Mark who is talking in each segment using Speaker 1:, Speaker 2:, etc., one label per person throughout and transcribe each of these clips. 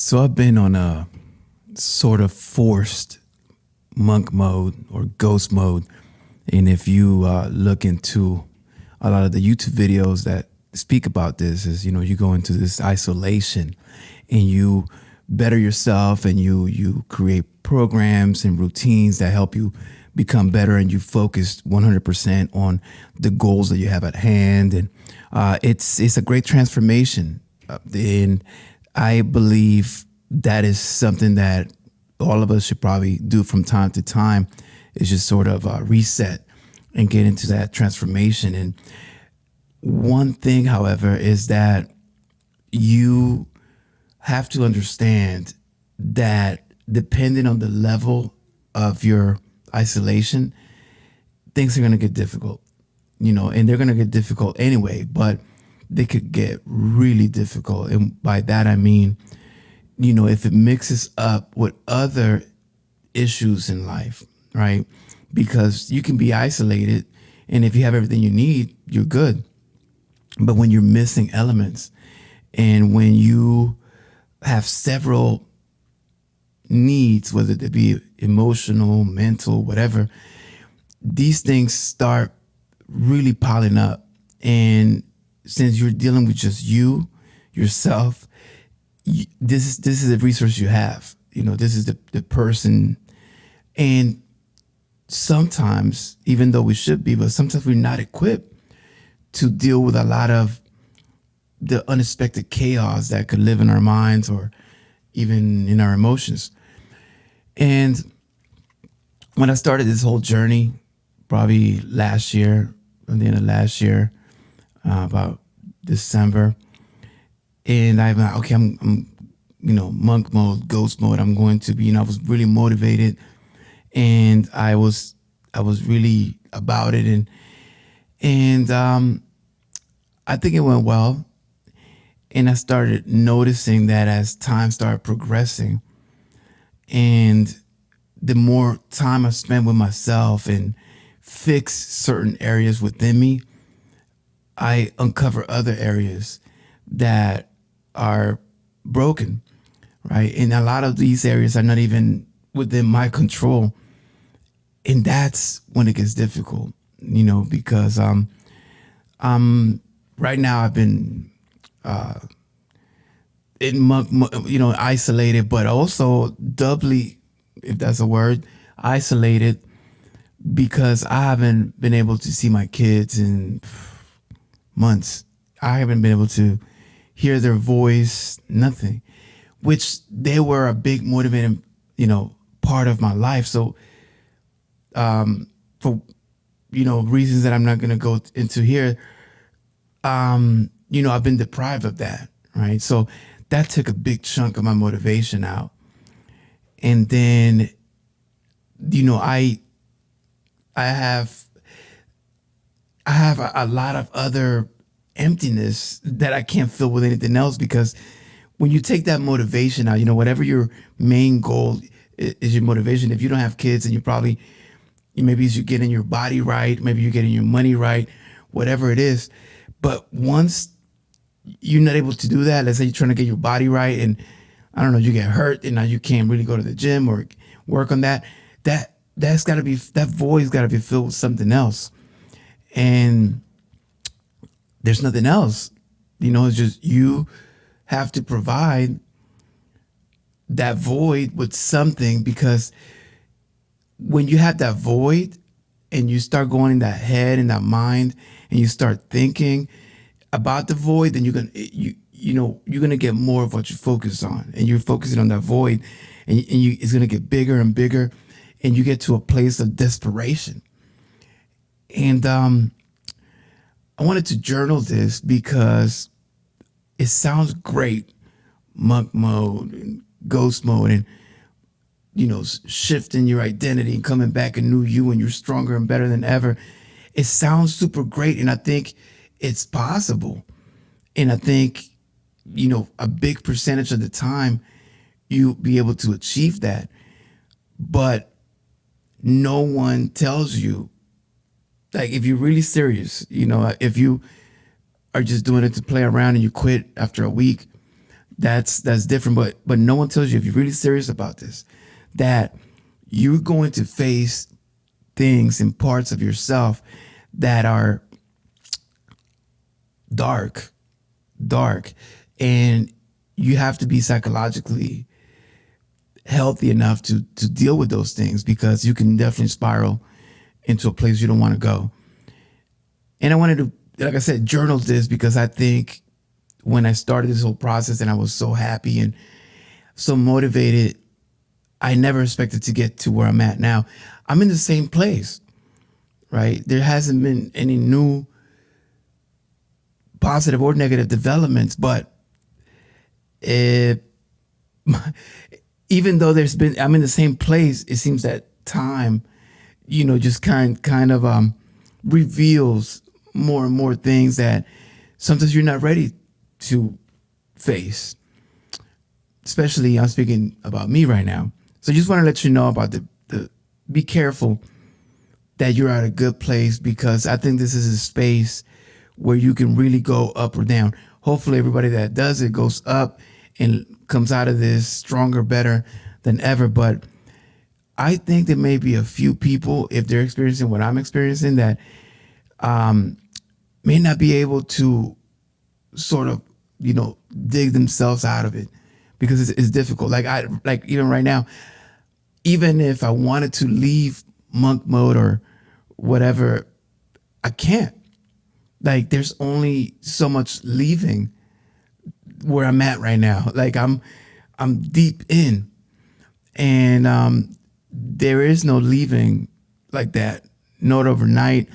Speaker 1: So I've been on a sort of forced monk mode or ghost mode. And if you look into a lot of the YouTube videos that speak about this, is you go into this isolation and you better yourself, and you create programs and routines that help you become better, and you focus 100% on the goals that you have at hand. And it's a great transformation. And I believe that is something that all of us should probably do from time to time, is just sort of reset and get into that transformation. And one thing, however, is that you have to understand that depending on the level of your isolation, things are going to get difficult, and they're going to get difficult anyway, but they could get really difficult. And by that, I mean, if it mixes up with other issues in life, right? Because you can be isolated, and if you have everything you need, you're good. But when you're missing elements, and when you have several needs, whether they be emotional, mental, whatever, these things start really piling up. And since you're dealing with just yourself, this is the resource you have. This is the person. And sometimes, even though we should be, but sometimes we're not equipped to deal with a lot of the unexpected chaos that could live in our minds or even in our emotions. And when I started this whole journey, probably last year, at the end of last year, about December, and I'm like, okay, I'm monk mode, ghost mode. I'm going to be, I was really motivated, and I was really about it, and I think it went well. And I started noticing that as time started progressing, and the more time I spent with myself and fix certain areas within me, I uncover other areas that are broken, right? And a lot of these areas are not even within my control. And that's when it gets difficult, because right now I've been isolated, but also doubly, if that's a word, isolated, because I haven't been able to see my kids in months. I haven't been able to hear their voice, nothing, which they were a big motivating, part of my life. So, for, reasons that I'm not going to go into here, I've been deprived of that. Right. So that took a big chunk of my motivation out. And then, I have a lot of other emptiness that I can't fill with anything else, because when you take that motivation out, whatever your main goal is, your motivation, if you don't have kids, and maybe you're getting your body right, maybe you're getting your money right, whatever it is. But once you're not able to do that, let's say you're trying to get your body right, and I don't know, you get hurt, and now you can't really go to the gym or work on that. That void's got to be filled with something else, and there's nothing else. It's just you have to provide that void with something, because when you have that void and you start going in that head and that mind, and you start thinking about the void, then you're gonna get more of what you focus on, and you're focusing on that void, and it's gonna get bigger and bigger, and you get to a place of desperation. And I wanted to journal this because it sounds great, monk mode and ghost mode, and shifting your identity and coming back a new you, and you're stronger and better than ever. It sounds super great, and I think it's possible. And I think, a big percentage of the time you'll be able to achieve that. But no one tells you, like, if you're really serious, if you are just doing it to play around and you quit after a week, That's different. But no one tells you, if you're really serious about this, that you're going to face things and parts of yourself that are dark, dark, and you have to be psychologically healthy enough to deal with those things, because you can definitely spiral into a place you don't want to go. And I wanted to, like I said, journal this, because I think when I started this whole process and I was so happy and so motivated, I never expected to get to where I'm at now. I'm in the same place, right? There hasn't been any new positive or negative developments, but it, even though I'm in the same place, it seems that time, just kind of reveals more and more things that sometimes you're not ready to face. Especially, I'm speaking about me right now. So just want to let you know about the be careful that you're at a good place, because I think this is a space where you can really go up or down. Hopefully everybody that does it goes up and comes out of this stronger, better than ever. But I think there may be a few people, if they're experiencing what I'm experiencing, that may not be able to sort of, dig themselves out of it, because it's difficult. Like even right now, even if I wanted to leave monk mode or whatever, I can't. Like, there's only so much leaving where I'm at right now. Like, I'm deep in, and there is no leaving like that. Not overnight.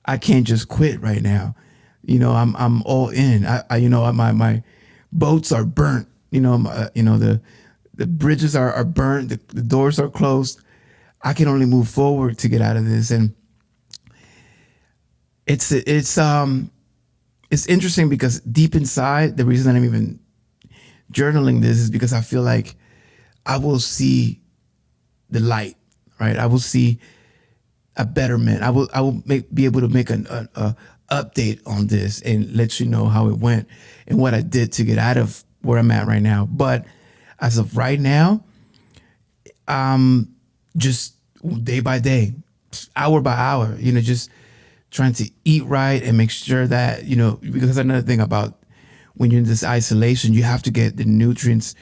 Speaker 1: I can't just quit right now. I'm all in. My boats are burnt. The bridges are burnt. The doors are closed. I can only move forward to get out of this. And it's interesting, because deep inside, the reason I'm even journaling this is because I feel like I will see the light, right? I will see a betterment. I will be able to make an update on this and let you know how it went and what I did to get out of where I'm at right now. But as of right now, just day by day, hour by hour, just trying to eat right and make sure that, because another thing about when you're in this isolation, you have to get the nutrients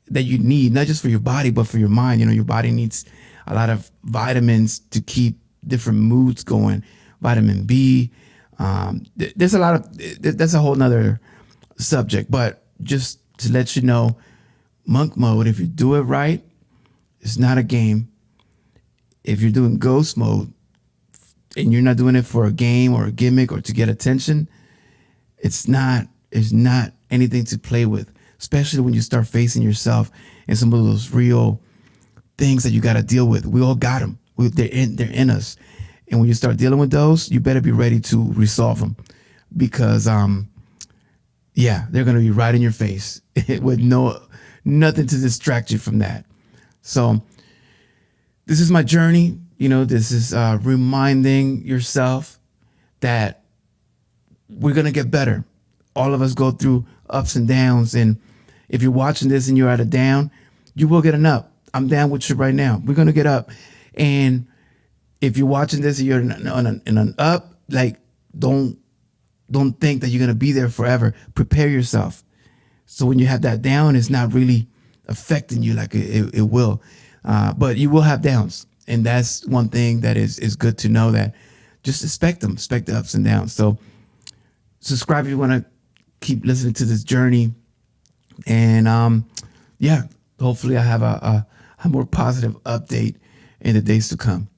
Speaker 1: that you need, not just for your body, but for your mind. Your body needs a lot of vitamins to keep different moods going. Vitamin B. There's a lot of, that's a whole nother subject, but just to let you know, monk mode, if you do it right, it's not a game. If you're doing ghost mode and you're not doing it for a game or a gimmick or to get attention, it's not anything to play with, especially when you start facing yourself and some of those real things that you got to deal with. We all got them. They're in us. And when you start dealing with those, you better be ready to resolve them, because they're going to be right in your face with nothing to distract you from that. So this is my journey. This is reminding yourself that we're going to get better. All of us go through ups and downs. And if you're watching this and you're at a down, you will get an up. I'm down with you right now. We're going to get up. And if you're watching this and you're in an up, like, don't think that you're going to be there forever. Prepare yourself. So when you have that down, it's not really affecting you like it will. But you will have downs. And that's one thing that is good to know, that just expect them, expect the ups and downs. So subscribe if you want to keep listening to this journey. And hopefully I have a more positive update in the days to come.